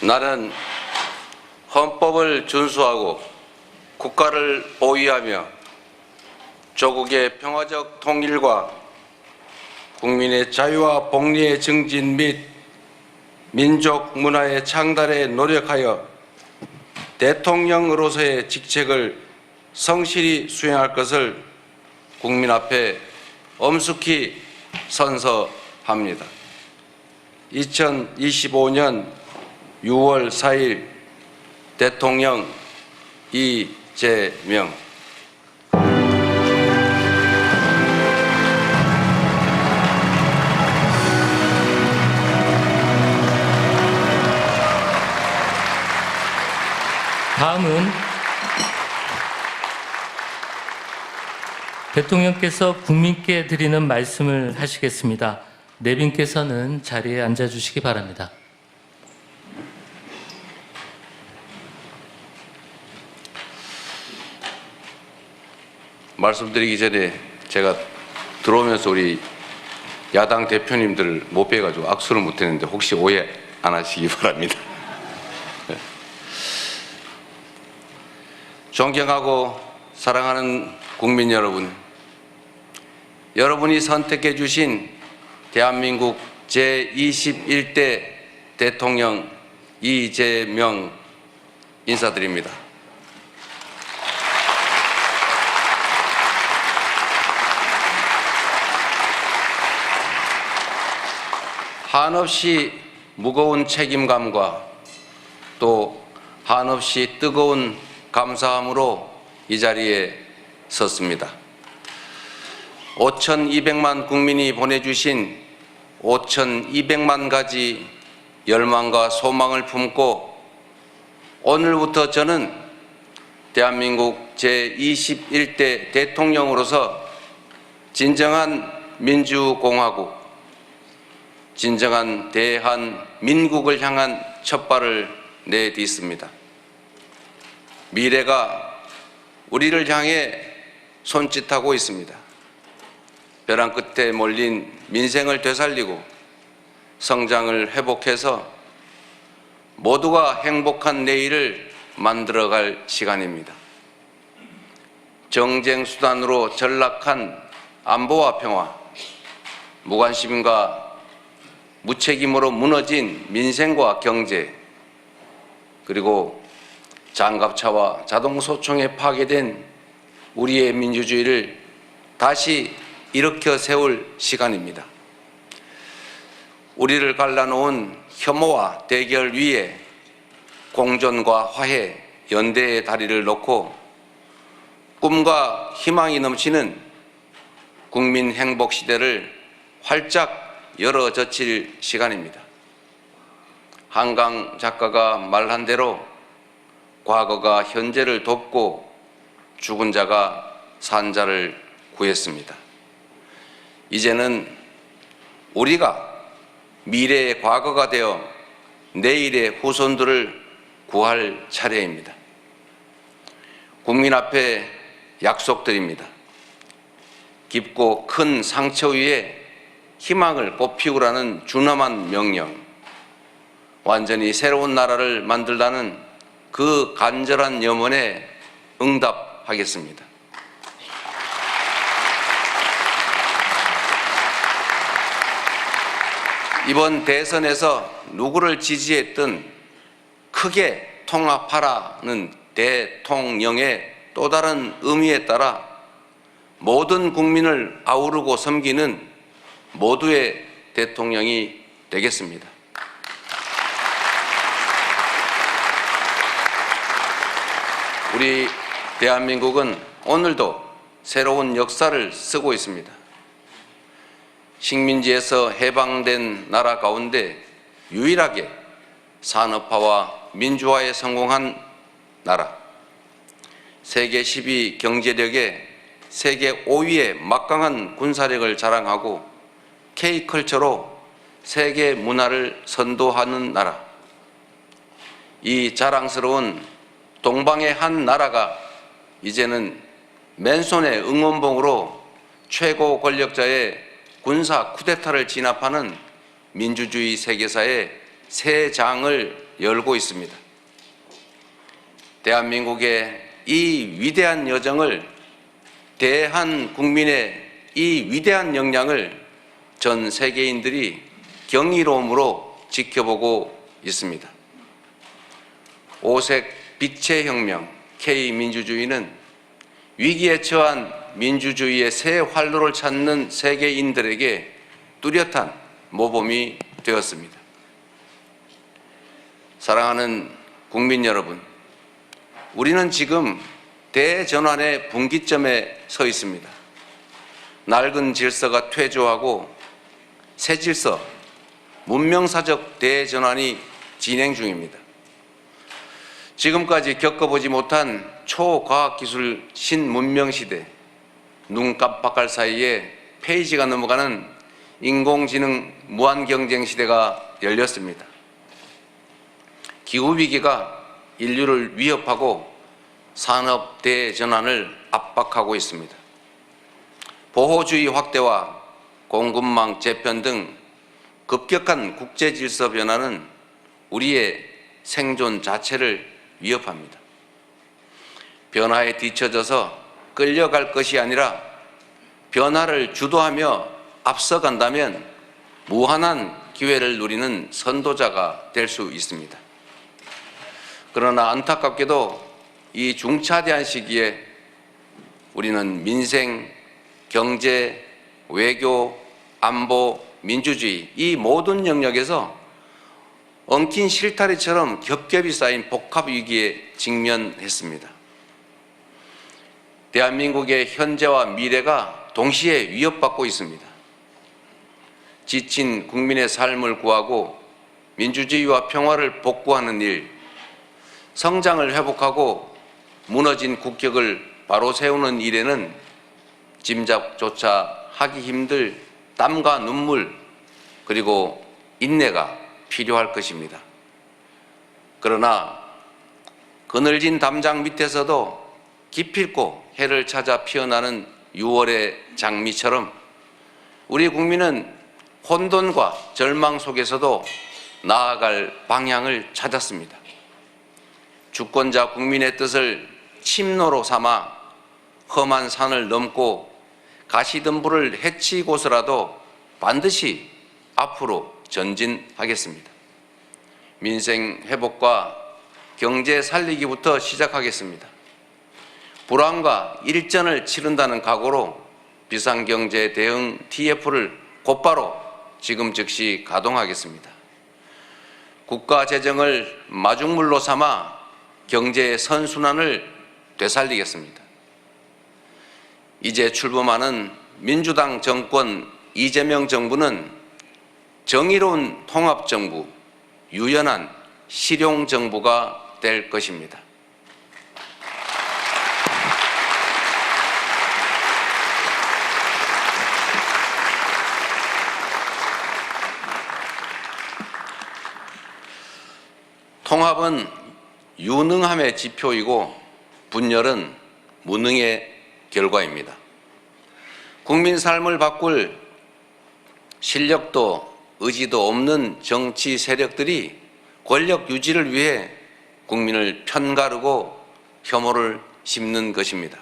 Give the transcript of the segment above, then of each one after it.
나는 헌법을 준수하고 국가를 보위하며 조국의 평화적 통일과 국민의 자유와 복리의 증진 및 민족 문화의 창달에 노력하여 대통령으로서의 직책을 성실히 수행할 것을 국민 앞에 엄숙히 선서합니다. 2025년 6월 4일 대통령 이재명. 다음은 대통령께서 국민께 드리는 말씀을 하시겠습니다. 내빈께서는 자리에 앉아주시기 바랍니다. 말씀드리기 전에 제가 들어오면서 우리 야당 대표님들을 못 뵈가지고 악수를 못했는데 혹시 오해 안 하시기 바랍니다. 존경하고 사랑하는 국민 여러분, 여러분이 선택해 주신 대한민국 제21대 대통령 이재명 인사드립니다. 한없이 무거운 책임감과 또 한없이 뜨거운 감사함으로 이 자리에 섰습니다. 5,200만 국민이 보내주신 5,200만 가지 열망과 소망을 품고 오늘부터 저는 대한민국 제21대 대통령으로서 진정한 민주공화국, 진정한 대한민국을 향한 첫발을 내딛습니다. 미래가 우리를 향해 손짓하고 있습니다. 벼랑 끝에 몰린 민생을 되살리고 성장을 회복해서 모두가 행복한 내일을 만들어갈 시간입니다. 정쟁 수단으로 전락한 안보와 평화, 무관심과 무책임으로 무너진 민생과 경제, 그리고 장갑차와 자동소총에 파괴된 우리의 민주주의를 다시 일으켜 세울 시간입니다. 우리를 갈라놓은 혐오와 대결 위에 공존과 화해, 연대의 다리를 놓고 꿈과 희망이 넘치는 국민 행복 시대를 활짝 열어젖힐 시간입니다. 한강 작가가 말한 대로 과거가 현재를 돕고 죽은 자가 산 자를 구했습니다. 이제는 우리가 미래의 과거가 되어 내일의 후손들을 구할 차례입니다. 국민 앞에 약속드립니다. 깊고 큰 상처 위에 희망을 꽃피우라는 준엄한 명령, 완전히 새로운 나라를 만들라는 그 간절한 염원에 응답하겠습니다. 이번 대선에서 누구를 지지했든 크게 통합하라는 대통령의 또 다른 의미에 따라 모든 국민을 아우르고 섬기는 모두의 대통령이 되겠습니다. 우리 대한민국은 오늘도 새로운 역사를 쓰고 있습니다. 식민지에서 해방된 나라 가운데 유일하게 산업화와 민주화에 성공한 나라, 세계 10위 경제력에 세계 5위의 막강한 군사력을 자랑하고 K컬처로 세계 문화를 선도하는 나라, 이 자랑스러운 동방의 한 나라가 이제는 맨손의 응원봉으로 최고 권력자의 군사 쿠데타를 진압하는 민주주의 세계사의 새 장을 열고 있습니다. 대한민국의 이 위대한 여정을, 대한국민의 이 위대한 역량을 전 세계인들이 경이로움으로 지켜보고 있습니다. 오색 빛의 혁명 K민주주의는 위기에 처한 민주주의의 새 활로를 찾는 세계인들에게 뚜렷한 모범이 되었습니다. 사랑하는 국민 여러분, 우리는 지금 대전환의 분기점에 서 있습니다. 낡은 질서가 퇴조하고 새 질서, 문명사적 대전환이 진행 중입니다. 지금까지 겪어보지 못한 초과학기술 신문명시대, 눈 깜빡할 사이에 페이지가 넘어가는 인공지능 무한경쟁 시대가 열렸습니다. 기후위기가 인류를 위협하고 산업 대전환을 압박하고 있습니다. 보호주의 확대와 공급망 재편 등 급격한 국제질서 변화는 우리의 생존 자체를 위협합니다. 변화에 뒤처져서 끌려갈 것이 아니라 변화를 주도하며 앞서간다면 무한한 기회를 누리는 선도자가 될 수 있습니다. 그러나 안타깝게도 이 중차대한 시기에 우리는 민생, 경제, 외교, 안보, 민주주의 이 모든 영역에서 엉킨 실타래처럼 겹겹이 쌓인 복합 위기에 직면했습니다. 대한민국의 현재와 미래가 동시에 위협받고 있습니다. 지친 국민의 삶을 구하고 민주주의와 평화를 복구하는 일, 성장을 회복하고 무너진 국격을 바로 세우는 일에는 짐작조차 하기 힘들 땀과 눈물 그리고 인내가 필요할 것입니다. 그러나 그늘진 담장 밑에서도 기필코 해를 찾아 피어나는 6월의 장미처럼 우리 국민은 혼돈과 절망 속에서도 나아갈 방향을 찾았습니다. 주권자 국민의 뜻을 침노로 삼아 험한 산을 넘고 가시덤불을 헤치고서라도 반드시 앞으로 전진하겠습니다. 민생 회복과 경제 살리기부터 시작하겠습니다. 불황과 일전을 치른다는 각오로 비상경제 대응 TF를 곧바로 지금 즉시 가동하겠습니다. 국가 재정을 마중물로 삼아 경제의 선순환을 되살리겠습니다. 이제 출범하는 민주당 정권 이재명 정부는 정의로운 통합정부, 유연한 실용정부가 될 것입니다. 통합은 유능함의 지표이고 분열은 무능의 결과입니다. 국민 삶을 바꿀 실력도 의지도 없는 정치 세력들이 권력 유지를 위해 국민을 편가르고 혐오를 심는 것입니다.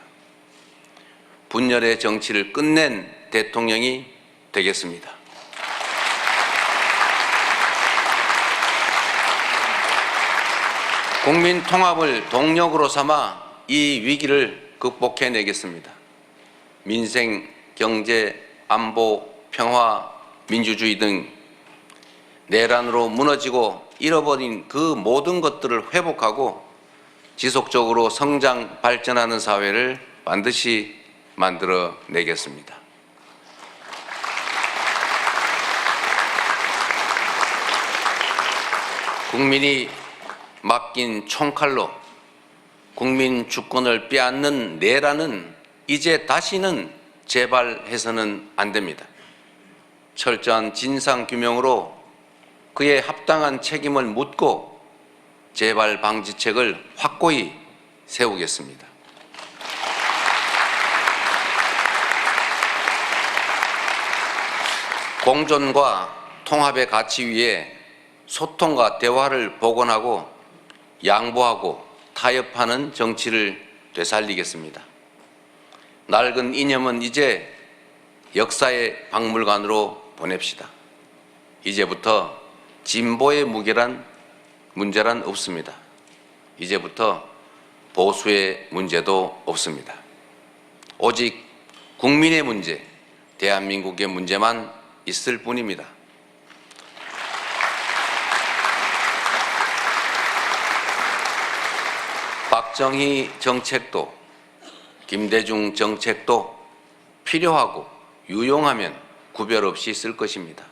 분열의 정치를 끝낸 대통령이 되겠습니다. 국민 통합을 동력으로 삼아 이 위기를 극복해내겠습니다. 민생, 경제, 안보, 평화, 민주주의 등 내란으로 무너지고 잃어버린 그 모든 것들을 회복하고 지속적으로 성장, 발전하는 사회를 반드시 만들어내겠습니다. 국민이 맡긴 총칼로 국민 주권을 빼앗는 내란은 이제 다시는 재발해서는 안 됩니다. 철저한 진상규명으로 그의 합당한 책임을 묻고 재발 방지책을 확고히 세우겠습니다. 공존과 통합의 가치 위에 소통과 대화를 복원하고 양보하고 타협하는 정치를 되살리겠습니다. 낡은 이념은 이제 역사의 박물관으로 보냅시다. 이제부터 진보의 문제란 없습니다. 이제부터 보수의 문제도 없습니다. 오직 국민의 문제, 대한민국의 문제만 있을 뿐입니다. 박정희 정책도 김대중 정책도 필요하고 유용하면 구별 없이 쓸 것입니다.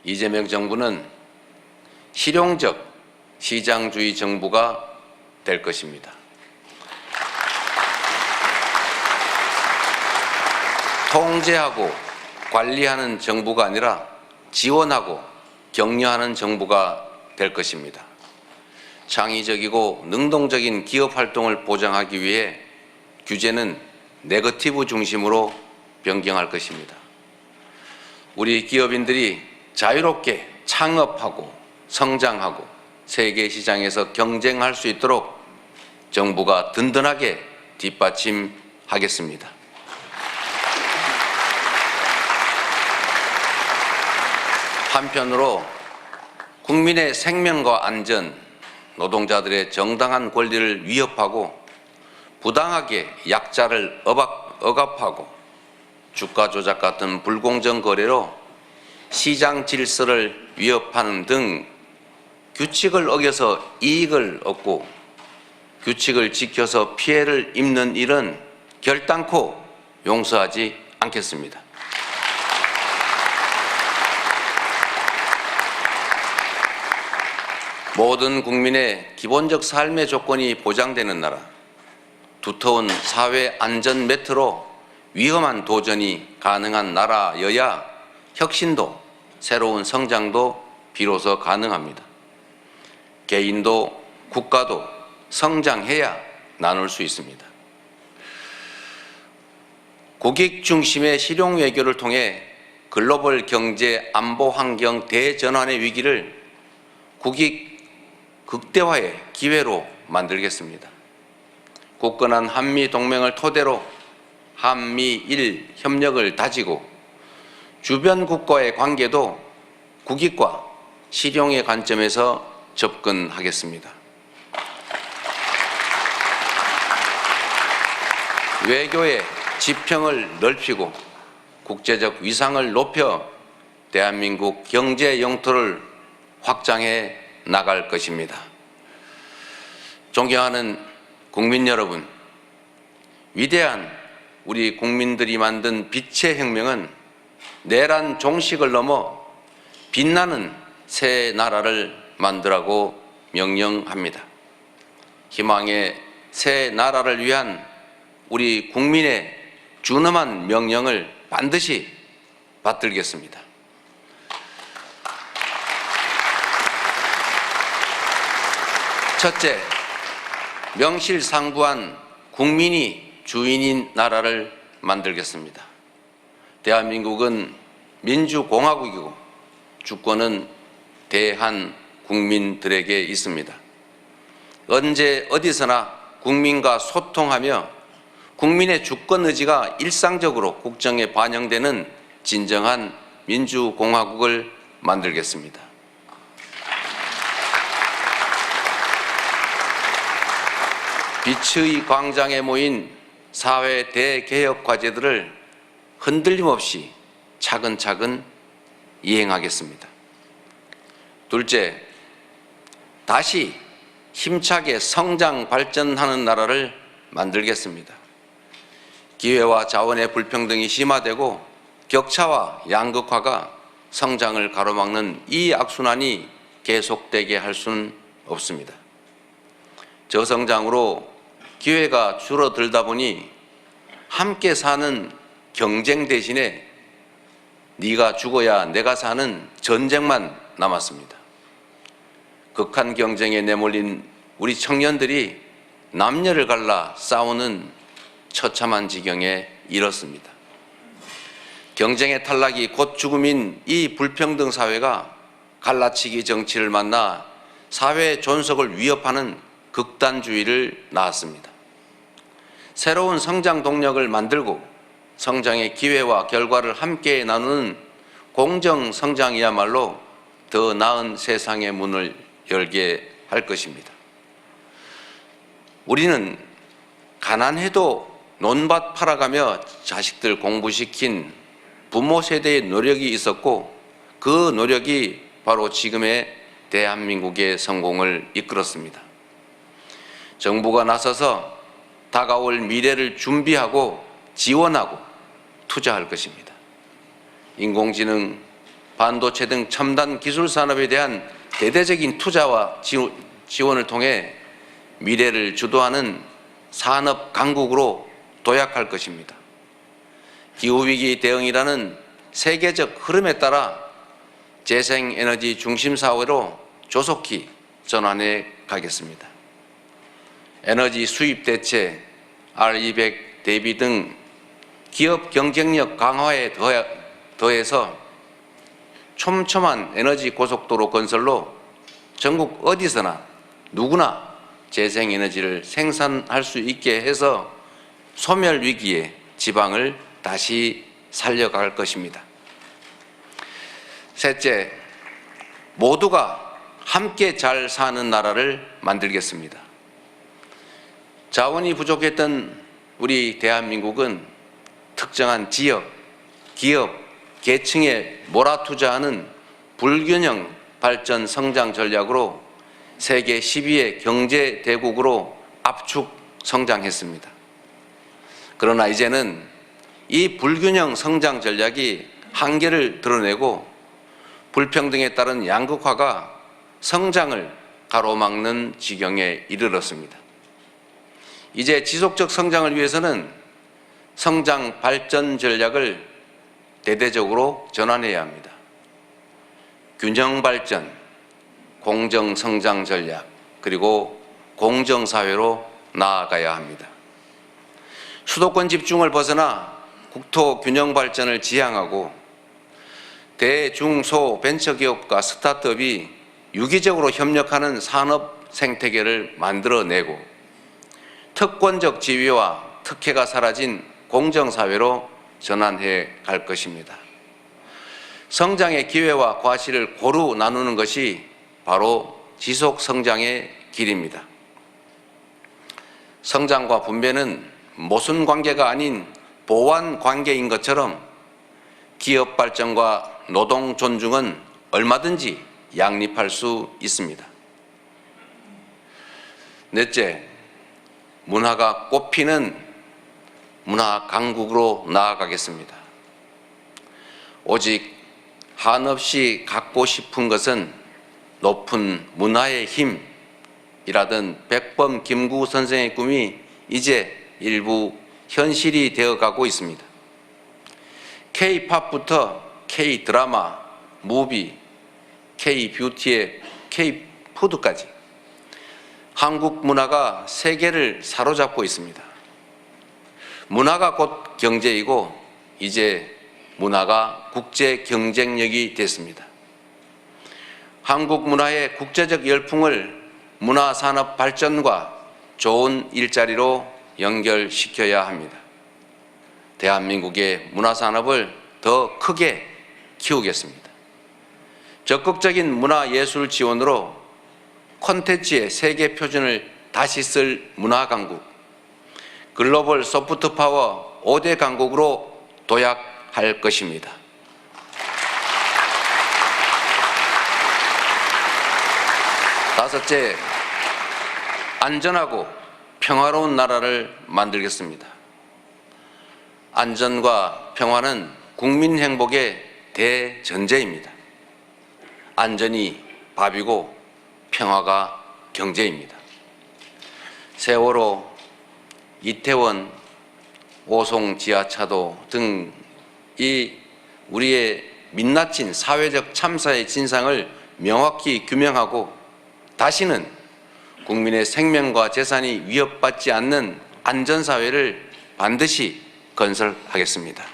이재명 정부는 실용적 시장주의 정부가 될 것입니다. 통제하고 관리하는 정부가 아니라 지원하고 격려하는 정부가 될 것입니다. 창의적이고 능동적인 기업 활동을 보장하기 위해 규제는 네거티브 중심으로 변경할 것입니다. 우리 기업인들이 자유롭게 창업하고 성장하고 세계 시장에서 경쟁할 수 있도록 정부가 든든하게 뒷받침하겠습니다. 한편으로 국민의 생명과 안전, 노동자들의 정당한 권리를 위협하고 부당하게 약자를 억압하고 주가 조작 같은 불공정 거래로 시장 질서를 위협하는 등 규칙을 어겨서 이익을 얻고 규칙을 지켜서 피해를 입는 일은 결단코 용서하지 않겠습니다. 모든 국민의 기본적 삶의 조건이 보장되는 나라, 두터운 사회 안전 매트로 위험한 도전이 가능한 나라여야 혁신도 새로운 성장도 비로소 가능합니다. 개인도 국가도 성장해야 나눌 수 있습니다. 국익 중심의 실용 외교를 통해 글로벌 경제 안보 환경 대전환의 위기를 국익 극대화의 기회로 만들겠습니다. 굳건한 한미 동맹을 토대로 한미일 협력을 다지고 주변 국가의 관계도 국익과 실용의 관점에서 접근하겠습니다. 외교의 지평을 넓히고 국제적 위상을 높여 대한민국 경제 영토를 확장해 나갈 것입니다. 존경하는 국민 여러분, 위대한 우리 국민들이 만든 빛의 혁명은 내란 종식을 넘어 빛나는 새 나라를 만들라고 명령합니다. 희망의 새 나라를 위한 우리 국민의 준엄한 명령을 반드시 받들겠습니다. 첫째, 명실상부한 국민이 주인인 나라를 만들겠습니다. 대한민국은 민주공화국이고 주권은 대한 국민들에게 있습니다. 언제 어디서나 국민과 소통하며 국민의 주권 의지가 일상적으로 국정에 반영되는 진정한 민주공화국을 만들겠습니다. 빛의 광장에 모인 사회 대개혁 과제들을 흔들림 없이 차근차근 이행하겠습니다. 둘째, 다시 힘차게 성장 발전하는 나라를 만들겠습니다. 기회와 자원의 불평등이 심화되고 격차와 양극화가 성장을 가로막는 이 악순환이 계속되게 할 수는 없습니다. 저성장으로 기회가 줄어들다 보니 함께 사는 경쟁 대신에 네가 죽어야 내가 사는 전쟁만 남았습니다. 극한 경쟁에 내몰린 우리 청년들이 남녀를 갈라 싸우는 처참한 지경에 이르렀습니다. 경쟁의 탈락이 곧 죽음인 이 불평등 사회가 갈라치기 정치를 만나 사회 존속을 위협하는 극단주의를 낳았습니다. 새로운 성장 동력을 만들고 성장의 기회와 결과를 함께 나누는 공정 성장이야말로 더 나은 세상의 문을 열게 할 것입니다. 우리는 가난해도 논밭 팔아가며 자식들 공부시킨 부모 세대의 노력이 있었고 그 노력이 바로 지금의 대한민국의 성공을 이끌었습니다. 정부가 나서서 다가올 미래를 준비하고 지원하고 투자할 것입니다. 인공지능, 반도체 등 첨단 기술 산업에 대한 대대적인 투자와 지원을 통해 미래를 주도하는 산업 강국으로 도약할 것입니다. 기후위기 대응이라는 세계적 흐름에 따라 재생에너지 중심 사회로 조속히 전환해 가겠습니다. 에너지 수입 대체, R200 대비 등 기업 경쟁력 강화에 더해서 촘촘한 에너지 고속도로 건설로 전국 어디서나 누구나 재생에너지를 생산할 수 있게 해서 소멸 위기의 지방을 다시 살려갈 것입니다. 셋째, 모두가 함께 잘 사는 나라를 만들겠습니다. 자원이 부족했던 우리 대한민국은 특정한 지역, 기업, 계층에 몰아투자하는 불균형 발전 성장 전략으로 세계 10위의 경제 대국으로 압축 성장했습니다. 그러나 이제는 이 불균형 성장 전략이 한계를 드러내고 불평등에 따른 양극화가 성장을 가로막는 지경에 이르렀습니다. 이제 지속적 성장을 위해서는 성장 발전 전략을 대대적으로 전환해야 합니다. 균형 발전, 공정 성장 전략, 그리고 공정 사회로 나아가야 합니다. 수도권 집중을 벗어나 국토 균형 발전을 지향하고 대중소 벤처기업과 스타트업이 유기적으로 협력하는 산업 생태계를 만들어내고 특권적 지위와 특혜가 사라진 공정사회로 전환해 갈 것입니다. 성장의 기회와 과실을 고루 나누는 것이 바로 지속 성장의 길입니다. 성장과 분배는 모순 관계가 아닌 보완 관계인 것처럼 기업 발전과 노동 존중은 얼마든지 양립할 수 있습니다. 넷째, 문화가 꽃피는 문화 강국으로 나아가겠습니다. 오직 한없이 갖고 싶은 것은 높은 문화의 힘이라던 백범 김구 선생의 꿈이 이제 일부 현실이 되어가고 있습니다. K-팝부터 K-드라마, 무비, K-뷰티의 K-푸드까지 한국 문화가 세계를 사로잡고 있습니다. 문화가 곧 경제이고 이제 문화가 국제 경쟁력이 됐습니다. 한국 문화의 국제적 열풍을 문화산업 발전과 좋은 일자리로 연결시켜야 합니다. 대한민국의 문화산업을 더 크게 키우겠습니다. 적극적인 문화예술 지원으로 콘텐츠의 세계 표준을 다시 쓸 문화강국, 글로벌 소프트파워 5대 강국으로 도약할 것입니다. 다섯째, 안전하고 평화로운 나라를 만들겠습니다. 안전과 평화는 국민 행복의 대전제입니다. 안전이 밥이고 평화가 경제입니다. 세월호, 이태원, 오송 지하차도 등 이 우리의 민낯진 사회적 참사의 진상을 명확히 규명하고 다시는 국민의 생명과 재산이 위협받지 않는 안전사회를 반드시 건설하겠습니다.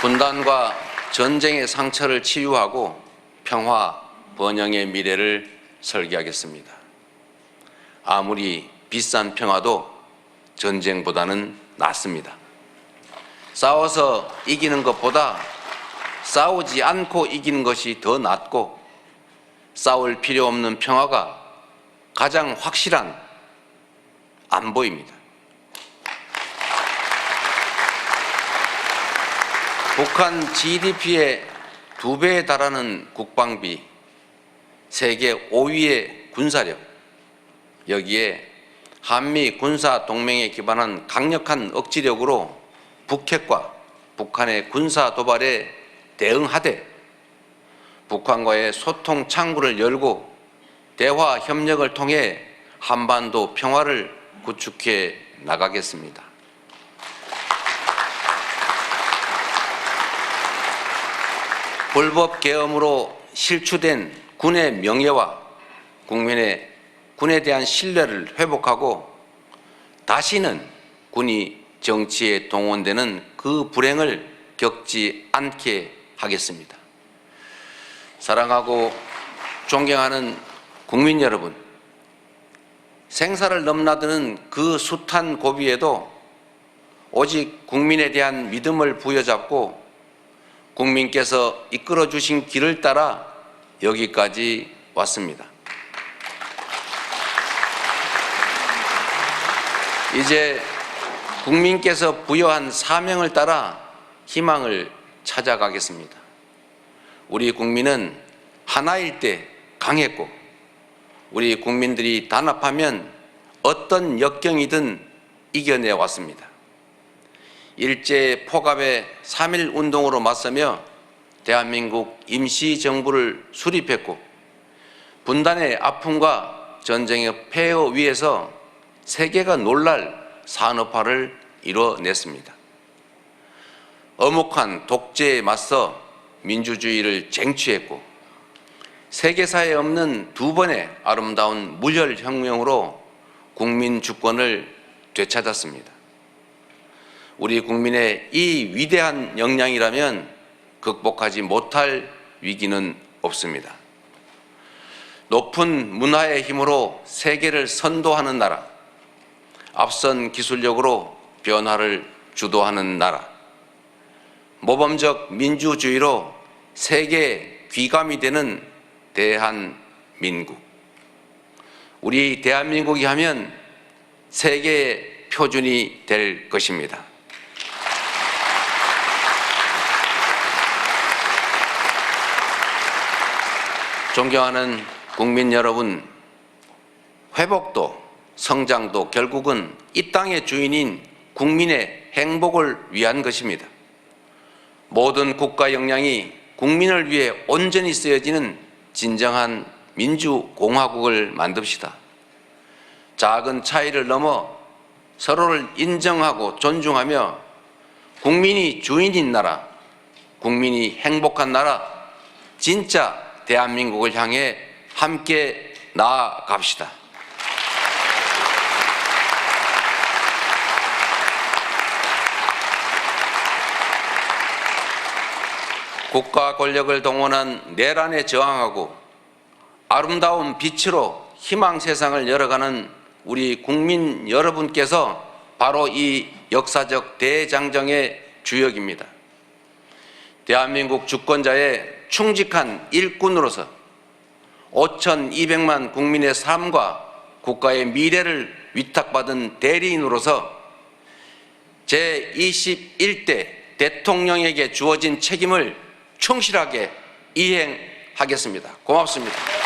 분단과 전쟁의 상처를 치유하고 평화, 번영의 미래를 설계하겠습니다. 아무리 비싼 평화도 전쟁보다는 낫습니다. 싸워서 이기는 것보다 싸우지 않고 이기는 것이 더 낫고, 싸울 필요 없는 평화가 가장 확실한 안보입니다. 북한 GDP의 2배에 달하는 국방비, 세계 5위의 군사력, 여기에 한미 군사 동맹에 기반한 강력한 억지력으로 북핵과 북한의 군사 도발에 대응하되 북한과의 소통 창구를 열고 대화 협력을 통해 한반도 평화를 구축해 나가겠습니다. 불법 계엄으로 실추된 군의 명예와 군에 대한 신뢰를 회복하고 다시는 군이 정치에 동원되는 그 불행을 겪지 않게 하겠습니다. 사랑하고 존경하는 국민 여러분, 생사를 넘나드는 그 숱한 고비에도 오직 국민에 대한 믿음을 부여잡고 국민께서 이끌어 주신 길을 따라 여기까지 왔습니다. 이제 국민께서 부여한 사명을 따라 희망을 찾아가겠습니다. 우리 국민은 하나일 때 강했고, 우리 국민들이 단합하면 어떤 역경이든 이겨내 왔습니다. 일제 포갑의 3.1 운동으로 맞서며 대한민국 임시정부를 수립했고, 분단의 아픔과 전쟁의 폐허 위에서 세계가 놀랄 산업화를 이뤄냈습니다. 엄혹한 독재에 맞서 민주주의를 쟁취했고, 세계사에 없는 2번의 아름다운 무혈혁명으로 국민 주권을 되찾았습니다. 우리 국민의 이 위대한 역량이라면 극복하지 못할 위기는 없습니다. 높은 문화의 힘으로 세계를 선도하는 나라, 앞선 기술력으로 변화를 주도하는 나라, 모범적 민주주의로 세계 귀감이 되는 대한민국. 우리 대한민국이 하면 세계의 표준이 될 것입니다. 존경하는 국민 여러분, 회복도 성장도 결국은 이 땅의 주인인 국민의 행복을 위한 것입니다. 모든 국가 역량이 국민을 위해 온전히 쓰여지는 진정한 민주공화국을 만듭시다. 작은 차이를 넘어 서로를 인정하고 존중하며 국민이 주인인 나라, 국민이 행복한 나라, 진짜 대한민국을 향해 함께 나아갑시다. 국가 권력을 동원한 내란에 저항하고 아름다운 빛으로 희망 세상을 열어가는 우리 국민 여러분께서 바로 이 역사적 대장정의 주역입니다. 대한민국 주권자의 충직한 일꾼으로서 5,200만 국민의 삶과 국가의 미래를 위탁받은 대리인으로서 제21대 대통령에게 주어진 책임을 충실하게 이행하겠습니다. 고맙습니다.